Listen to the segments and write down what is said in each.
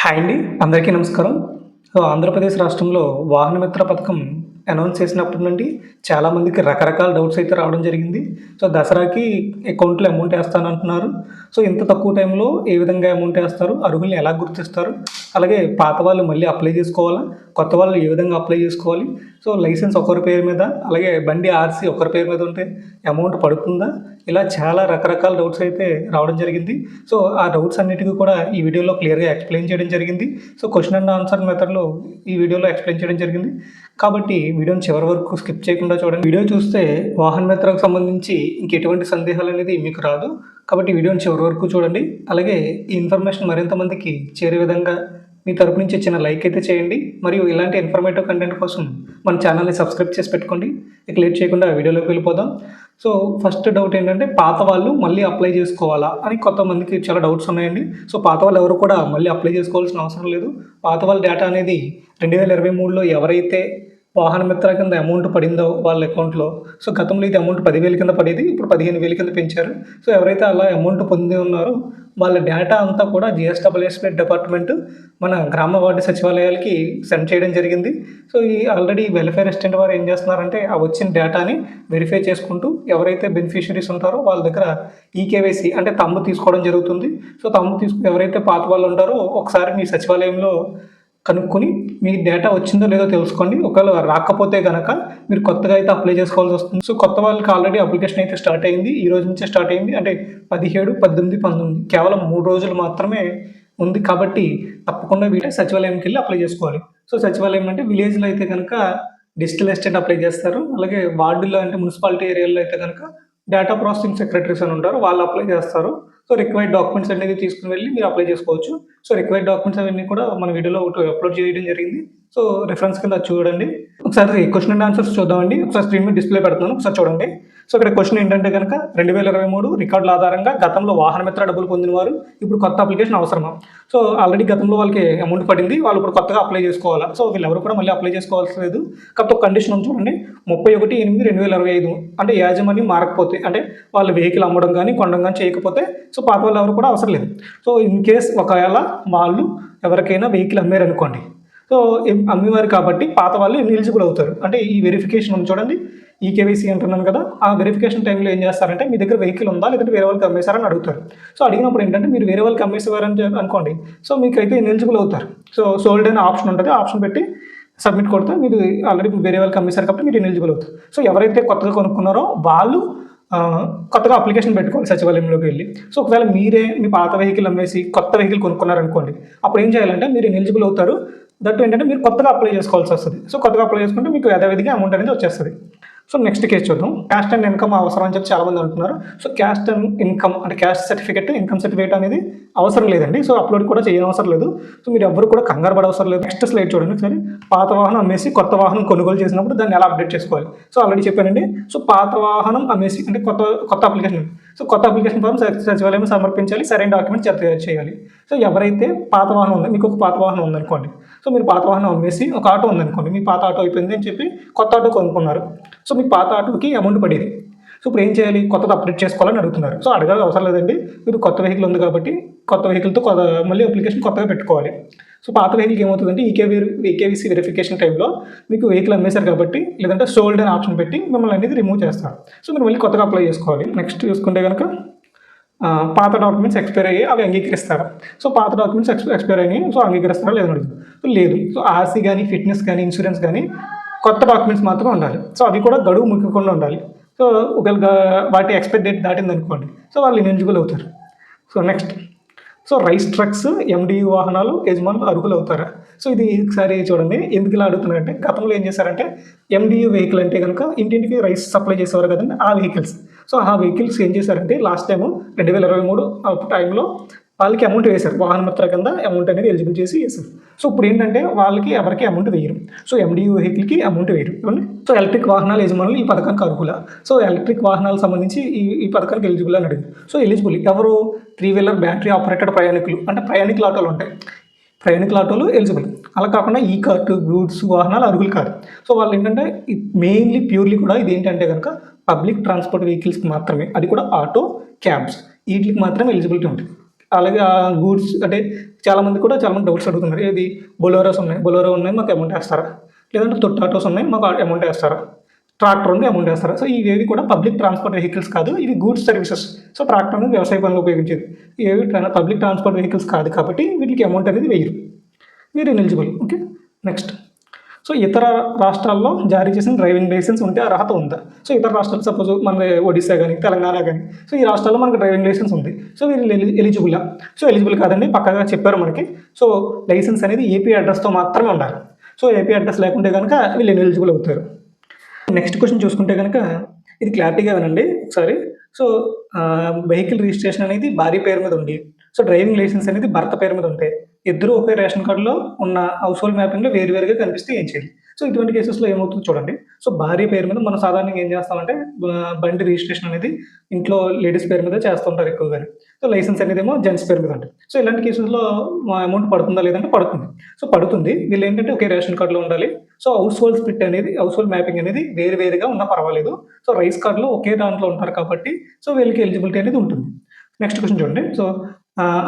Hi అండి. అందరికీ నమస్కారం. ఆంధ్రప్రదేశ్ రాష్ట్రంలో వాహన మిత్ర పథకం అనౌన్స్ చేసినప్పటి నుండి చాలామందికి రకరకాల డౌట్స్ అయితే రావడం జరిగింది. దసరాకి అకౌంట్‌లో అమౌంట్ ఏస్తానంటున్నారు. ఇంత తక్కువ టైంలో ఏ విధంగా అమౌంట్ ఏస్తారు? అర్హుల్ని ఎలా గుర్తిస్తారు? అలాగే పాత వాళ్ళు మళ్ళీ అప్లై చేసుకోవాలా? కొత్త వాళ్ళు ఏ విధంగా అప్లై చేసుకోవాలి? లైసెన్స్ ఒకరి పేరు మీద, అలాగే బండి ఆర్‌సీ ఒకరి పేరు మీద ఉంటే అమౌంట్ పడుతుందా? ఇలా చాలా రకరకాల డౌట్స్ అయితే రావడం జరిగింది. ఆ డౌట్స్ అన్నిటికి కూడా ఈ వీడియోలో క్లియర్‌గా ఎక్స్‌ప్లెయిన్ చేయడం జరిగింది. క్వెషన్ అండ్ ఆన్సర్ మెథడ్‌లో ఈ వీడియోలో ఎక్స్‌ప్లెయిన్ చేయడం జరిగింది. కాబట్టి వీడియోని చివరి వరకు స్కిప్ చేయకుండా చూడండి. వీడియో చూస్తే వాహన మిత్రకు సంబంధించి ఇంకెటువంటి సందేహాలు అనేది మీకు రాదు. కాబట్టి వీడియోని చివరి వరకు చూడండి. అలాగే ఈ ఇన్ఫర్మేషన్ మరింత మందికి చేరే విధంగా మీ తరపు నుంచి చిన్న లైక్ అయితే చేయండి. మరియు ఇలాంటి ఇన్ఫర్మేటివ్ కంటెంట్ కోసం మన ఛానల్ని సబ్స్క్రైబ్ చేసి పెట్టుకోండి. ఇక లేట్ చేయకుండా వీడియోలోకి వెళ్ళిపోదాం. ఫస్ట్ డౌట్ ఏంటంటే పాత వాళ్ళు మళ్ళీ అప్లై చేసుకోవాలా అని కొంతమందికి చాలా డౌట్స్ ఉన్నాయండి. పాత వాళ్ళు ఎవరు కూడా మళ్ళీ అప్లై చేసుకోవాల్సిన అవసరం లేదు. పాత వాళ్ళ డేటా అనేది 2023లో ఎవరైతే వాహన మిత్ర కింద అమౌంట్ పడిందో వాళ్ళ అకౌంట్‌లో గతంలో ఇది అమౌంట్ 10,000 కింద పడేది. ఇప్పుడు 15,000 కింద పెంచారు. ఎవరైతే అలా అమౌంట్ పొంది ఉన్నారో వాళ్ళ డేటా అంతా కూడా జీఎస్‌డబ్ల్యూఎస్‌పీ డిపార్ట్మెంట్ మన గ్రామ వార్డు సచివాలయాలకి సెండ్ చేయడం జరిగింది. ఈ ఆల్రెడీ వెల్ఫేర్ అసిస్టెంట్ వారు ఏం చేస్తున్నారంటే ఆ వచ్చిన డేటాని వెరిఫై చేసుకుంటూ ఎవరైతే బెనిఫిషరీస్ ఉంటారో వాళ్ళ దగ్గర ఈకేవైసీ అంటే తంబు తీసుకోవడం జరుగుతుంది. తంబు ఎవరైతే పాత వాళ్ళు ఉంటారో ఒకసారి మీ సచివాలయంలో కనుక్కొని మీ డేటా వచ్చిందో లేదో తెలుసుకోండి. ఒకవేళ రాకపోతే గనక మీరు కొత్తగా అయితే అప్లై చేసుకోవాల్సి వస్తుంది. కొత్త వాళ్ళకి ఆల్రెడీ అప్లికేషన్ అయితే స్టార్ట్ అయింది. ఈ రోజు నుంచే స్టార్ట్ అయింది. అంటే 17, 18, 19 కేవలం 3 రోజులు మాత్రమే ఉంది. కాబట్టి తప్పకుండా సచివాలయంకి వెళ్ళి అప్లై చేసుకోవాలి. సచివాలయం అంటే విలేజ్లో అయితే కనుక డిజిటల్ అసిస్టెంట్ అప్లై చేస్తారు. అలాగే వార్డులో అంటే మున్సిపాలిటీ ఏరియాలో అయితే కనుక డేటా ప్రాసెసింగ్ సెక్రటరీస్ అని ఉంటారు. వాళ్ళు అప్లై చేస్తారు. రిక్వైర్డ్ డాక్యుమెంట్స్ అనేది తీసుకుని వెళ్ళి మీరు అప్లై చేసుకోవచ్చు. రిక్వైర్డ్ డాక్యుమెంట్స్ అవన్నీ కూడా మన వీడియోలో అప్లోడ్ చేయడం జరిగింది. రిఫరెన్స్ కింద చూడండి. ఒకసారి క్వశ్చన్ అండ్ ఆన్సర్స్ చూద్దామండి. ఒకసారి స్క్రీన్ మీద డిస్ప్లే పెడుతున్నాను. ఒకసారి చూడండి. ఇక్కడ క్వశ్చన్ ఏంటంటే కనుక 2023 రికార్డుల ఆధారంగా గతంలో వాహన మిత్ర డబ్బులు పొందిన వారు ఇప్పుడు కొత్త అప్లికేషన్ అవసరమా? ఆల్రెడీ గతంలో వాళ్ళకి అమౌంట్ పడింది. వాళ్ళు ఇప్పుడు కొత్తగా అప్లై చేసుకోవాలా? వీళ్ళు ఎవరు కూడా మళ్ళీ అప్లై చేసుకోవాల్సి లేదు. కాకపోతే ఒక కండిషన్ ఉంది చూడండి. 31/8/2025 అంటే యాజమాన్యం మారకపోతే అంటే వాళ్ళు వెహికల్ అమ్మడం కానీ కొనడం కానీ చేయకపోతే పాత వాళ్ళు ఎవరు కూడా అవసరం లేదు. ఇన్ కేస్ ఒకవేళ వాళ్ళు ఎవరికైనా వెహికల్ అమ్మారనుకోండి. అమ్మేవారు కాబట్టి పాత వాళ్ళు ఎలిజిబుల్ అవుతారు. అంటే ఈ వెరిఫికేషన్ ఉంది చూడండి. ఈకేవైసీ అంటున్నాను కదా, ఆ వెరిఫికేషన్ టైంలో ఏం చేస్తారంటే మీ దగ్గర వెహికల్ ఉందా లేదంటే వేరే వాళ్ళకి అమ్మేశారని అడుగుతారు. అడిగినప్పుడు ఏంటంటే మీరు వేరే వాళ్ళకి అమ్మేసేవారని అనుకోండి. మీకైతే ఎలిజిబుల్ అవుతారు. సోల్డ్ అనే ఆప్షన్ ఉంటుంది. ఆప్షన్ పెట్టి సబ్మిట్ కొడితే మీరు ఆల్రెడీ వేరే వాళ్ళకి అమ్మేశారు కాబట్టి మీరు ఎలిజిబుల్ అవుతారు. ఎవరైతే కొత్తగా కొనుక్కున్నారో వాళ్ళు కొత్తగా అప్లికేషన్ పెట్టుకోవాలి సచివాలయంలోకి వెళ్ళి. ఒకవేళ మీరే మీ పాత వెహికల్ అమ్మేసి కొత్త వెహికల్ కొనుక్కున్నారనుకోండి, అప్పుడు ఏం చేయాలంటే మీరు ఎలిజిబుల్ అవుతారు. దట్ ఏంటంటే మీరు కొత్తగా అప్లై చేసుకోవాల్సి వస్తుంది. కొత్తగా అప్లై చేసుకుంటే మీకు యథావిధిగా అమౌంట్ అనేది వచ్చేస్తుంది. నెక్స్ట్ కేసు చూద్దాం. క్యాస్ట్ అండ్ ఇన్కమ్ అవసరం అని చెప్పి చాలామంది అంటున్నారు. క్యాస్ట్ అండ్ ఇన్కమ్ అంటే క్యాస్ట్ సర్టిఫికేట్, ఇన్కమ్ సర్టిఫికేట్ అనేది అవసరం లేదండి. అప్లోడ్ కూడా చేయనవసరం లేదు. మీరు ఎవరు కూడా కంగారు పడవసరం లేదు. నెక్స్ట్ స్లైడ్ చూడండి ఒకసారి. పాత వాహనం అమ్మేసి కొత్త వాహనం కొనుగోలు చేసినప్పుడు దాన్ని ఎలా అప్డేట్ చేసుకోవాలి? ఆల్రెడీ చెప్పానండి. పాత వాహనం అమ్మేసి అంటే కొత్త అప్లికేషన్. కొత్త అప్లికేషన్ ఫామ్ సచివాలయం సమర్పించాలి. సరైన డాక్యుమెంట్స్ చేయాలి. ఎవరైతే పాత వాహనం ఉంది, మీకు ఒక పాత వాహనం ఉందనుకోండి. మీరు పాత వాహనం అమ్మేసి ఒక ఆటో ఉందనుకోండి. మీ పాత ఆటో అయిపోయింది అని చెప్పి కొత్త ఆటో కొనుక్కున్నారు. మీకు పాత ఆటోకి అమౌంట్ పడేది. ఇప్పుడు ఏం చేయాలి? కొత్తది అప్డేట్ చేసుకోవాలని అడుగుతున్నారు. అడగాలి అవసరం లేదండి. మీరు కొత్త వెహికల్ ఉంది కాబట్టి కొత్త వెహికల్తో మళ్ళీ అప్లికేషన్ కొత్తగా పెట్టుకోవాలి. పాత వెహికల్కి ఏమవుతుందంటే ఈకేవీసీ వెరిఫికేషన్ టైంలో మీకు వెహికల్ అమ్మేశారు కాబట్టి లేదంటే సోల్డ్ అనే ఆప్షన్ పెట్టి మిమ్మల్ని అనేది రిమూవ్ చేస్తారు. మీరు మళ్ళీ కొత్తగా అప్లై చేసుకోవాలి. నెక్స్ట్ చూసుకుంటే కనుక పాత డాక్యుమెంట్స్ ఎక్స్పైర్ అయ్యి అవి అంగీకరిస్తారా? పాత డాక్యుమెంట్స్ ఎక్స్పైర్ అయినాయి. అంగీకరిస్తారా లేదని అడుగుతుంది. లేదు. ఆర్సీ కానీ ఫిట్నెస్ కానీ ఇన్సూరెన్స్ కానీ కొత్త డాక్యుమెంట్స్ మాత్రం ఉండాలి. అవి కూడా గడువు ముక్కకుండా ఉండాలి. ఒకవేళ వాటి ఎక్స్పైర్ డేట్ దాటిందనుకోండి, వాళ్ళు ఎలిజిబుల్ అవుతారు. నెక్స్ట్ రైస్ ట్రక్స్, ఎండియు వాహనాలు యజమానులు అర్హులు అవుతారా? ఇది ఒకసారి చూడండి. ఎందుకు ఇలా అడుగుతున్నారంటే గతంలో ఏం చేశారంటే ఎండియు వెహికల్ అంటే కనుక ఇంటింటికి రైస్ సప్లై చేసేవారు కదండి ఆ వెహికల్స్. ఆ వెహికల్స్ ఏం చేశారంటే లాస్ట్ టైము 2023 టైంలో వాళ్ళకి అమౌంట్ వేశారు. వాహన మిత్ర కింద అమౌంట్ అనేది ఎలిజిబుల్ చేసి వేశారు. ఇప్పుడు ఏంటంటే వాళ్ళకి ఎవరికి అమౌంట్ వేయరు. ఎండియు వెహికల్కి అమౌంట్ వేయరు. ఎలక్ట్రిక్ వాహనాల యజమానులు ఈ పథకానికి అర్హుల? ఎలక్ట్రిక్ వాహనాలకు సంబంధించి ఈ పథకానికి ఎలిజిబుల్ అని అడిగింది. ఎలిజిబుల్ ఎవరు? 3-వీలర్ బ్యాటరీ ఆపరేటెడ్ ప్రయాణికులు అంటే ప్రయాణికుల ఆటోలు ఉంటాయి. ప్రయాణికుల ఆటోలు ఎలిజిబుల్. అలా కాకుండా ఈ కార్ట్, గూడ్స్ వాహనాలు అర్హులు కాదు. వాళ్ళు ఏంటంటే మెయిన్లీ ప్యూర్లీ కూడా ఇది ఏంటంటే కనుక పబ్లిక్ ట్రాన్స్పోర్ట్ వెహికల్స్కి మాత్రమే, అది కూడా ఆటో, క్యాబ్స్ వీటికి మాత్రమే ఎలిజిబిలిటీ ఉంటుంది. అలాగే గూడ్స్ అంటే చాలామంది డౌట్స్ అడుగుతున్నారు. ఏది బొలెరో ఉన్నాయి మాకు అమౌంట్ ఏస్తారా? లేదంటే ఆటోస్ ఉన్నాయి మాకు అమౌంట్ ఏస్తారా? ట్రాక్టర్ ఉంది అమౌంట్ ఏస్తారా? సో ఇవేవి కూడా పబ్లిక్ ట్రాన్స్‌పోర్ట్ వెహికల్స్ కాదు. ఇవి గూడ్స్ సర్వీసెస్. సో ట్రాక్టర్ అనేది వ్యవసాయ పనులకు ఉపయోగించేది. ఇవేవి పబ్లిక్ ట్రాన్స్‌పోర్ట్ వెహికల్స్ కాదు కాబట్టి వీటికి అమౌంట్ అనేది వెయ్యరు. వీరు ఇనెలిజిబుల్. ఓకే. నెక్స్ట్. సో ఇతర రాష్ట్రాల్లో జారీ చేసిన డ్రైవింగ్ లైసెన్స్ ఉంటే అర్హత ఉందా? సో ఇతర రాష్ట్రాలు సపోజ్ మన ఒడిశా గానీ, తెలంగాణ గానీ, సో ఈ రాష్ట్రాల్లో మనకు డ్రైవింగ్ లైసెన్స్ ఉంది. సో వీళ్ళు ఎలిజిబులా? సో ఎలిజిబుల్ కాదండి. పక్కాగా చెప్పారు మనకి. సో లైసెన్స్ అనేది ఏపీ అడ్రస్‌తో మాత్రమే ఉండాలి. సో ఏపీ అడ్రస్ లేకుంటే గనక వీళ్ళు ఇనెలిజిబుల్ అవుతారు. నెక్స్ట్ క్వెషన్ చూసుకుంటే గనక ఇది క్లారిటీగా వినండి ఒకసారి. సో వెహికల్ రిజిస్ట్రేషన్ అనేది భార్య పేరు మీద ఉండి, సో డ్రైవింగ్ లైసెన్స్ అనేది భర్త పేరు మీద ఉంటే, ఇద్దరు ఒకే రేషన్ కార్డులో ఉన్న హౌస్ హోల్డ్ మ్యాపింగ్‌లో వేరువేరుగా కనిపిస్తే ఏం చేయాలి? సో ఇటువంటి కేసెస్‌లో ఏమవుతుందో చూడండి. సో భార్య పేరు మీద మనం సాధారణంగా ఏం చేస్తామంటే బండి రిజిస్ట్రేషన్ అనేది ఇంట్లో లేడీస్ పేరు మీద చేస్తుంటారు ఎక్కువగాని. సో లైసెన్స్ అనేదేమో జెంట్స్ పేరు మీద ఉంటుంది. సో ఇలాంటి కేసెస్‌లో అమౌంట్ పడుతుందా లేదంటే పడుతుంది. సో పడుతుంది. వీళ్ళేంటంటే ఒకే రేషన్ కార్డులో ఉండాలి. సో హౌస్ హోల్డ్ మ్యాపింగ్ అనేది వేరువేరుగా ఉన్నా పర్వాలేదు. సో రైస్ కార్డ్‌లో ఒకే దాంట్లో ఉంటారు కాబట్టి సో వీళ్ళకి ఎలిజిబిలిటీ అనేది ఉంటుంది. నెక్స్ట్ క్వెషన్ చూడండి. సో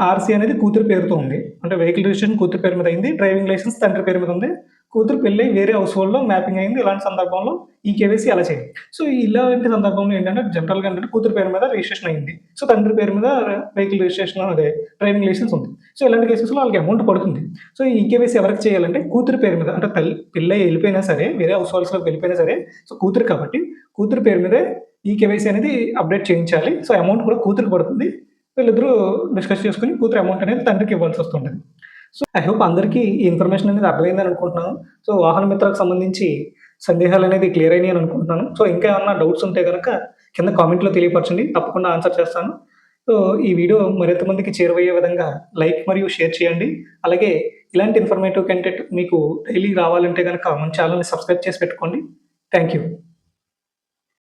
ఆర్‌సీ అనేది కూతురు పేరుతో ఉంది. అంటే వెహికల్ రిజిస్ట్రేషన్ కూతురు పేరు మీద అయింది. డ్రైవింగ్ లైసెన్స్ తండ్రి పేరు మీద ఉంది. కూతురు పెళ్ళై వేరే హౌస్ హోల్డ్‌లో మ్యాపింగ్ అయింది. ఇలాంటి సందర్భంలో ఈ కేవైసీ ఎలా చేయాలి? సో ఇలాంటి సందర్భంలో ఏంటంటే జనరల్‌గా ఏంటంటే కూతురు పేరు మీద రిజిస్ట్రేషన్ అయింది. సో తండ్రి పేరు మీద వెహికల్ రిజిస్ట్రేషన్ డ్రైవింగ్ లైసెన్స్ ఉంది. సో ఇలాంటి కేసెస్‌లో వాళ్ళకి అమౌంట్ పడుతుంది. సో ఈ కేవైసీ ఎవరికి చేయాలంటే కూతురు పేరు మీద అంటే పెళ్ళై వెళ్ళిపోయినా సరే వేరే హౌస్ హోల్డ్స్‌లోకి వెళ్ళిపోయినా సరే సో కూతురు కాబట్టి కూతురు పేరు మీదే ఈ కేవైసీ అనేది అప్డేట్ చేయించాలి. సో అమౌంట్ కూడా కూతురికి పడుతుంది. వీళ్ళిద్దరూ డిస్కస్ చేసుకొని కూతురు అమౌంట్ అనేది తండ్రికి ఇవ్వాల్సి వస్తుంటది. సో ఐ హోప్ అందరికీ ఈ ఇన్ఫర్మేషన్ అనేది అర్థమైందని అనుకుంటున్నాను. సో వాహన మిత్రకు సంబంధించి సందేహాలు అనేది క్లియర్ అయినాయి అని అనుకుంటున్నాను. సో ఇంకా ఏమన్నా డౌట్స్ ఉంటే గనక కింద కామెంట్‌లో తెలియపరచండి. తప్పకుండా ఆన్సర్ చేస్తాను. సో ఈ వీడియో మరింత మందికి చేరువయ్యే విధంగా లైక్ మరియు షేర్ చేయండి. అలాగే ఇలాంటి ఇన్ఫర్మేటివ్ కంటెంట్ మీకు డైలీ రావాలంటే గనక మన ఛానెల్‌ని సబ్స్క్రైబ్ చేసి పెట్టుకోండి. Thank you.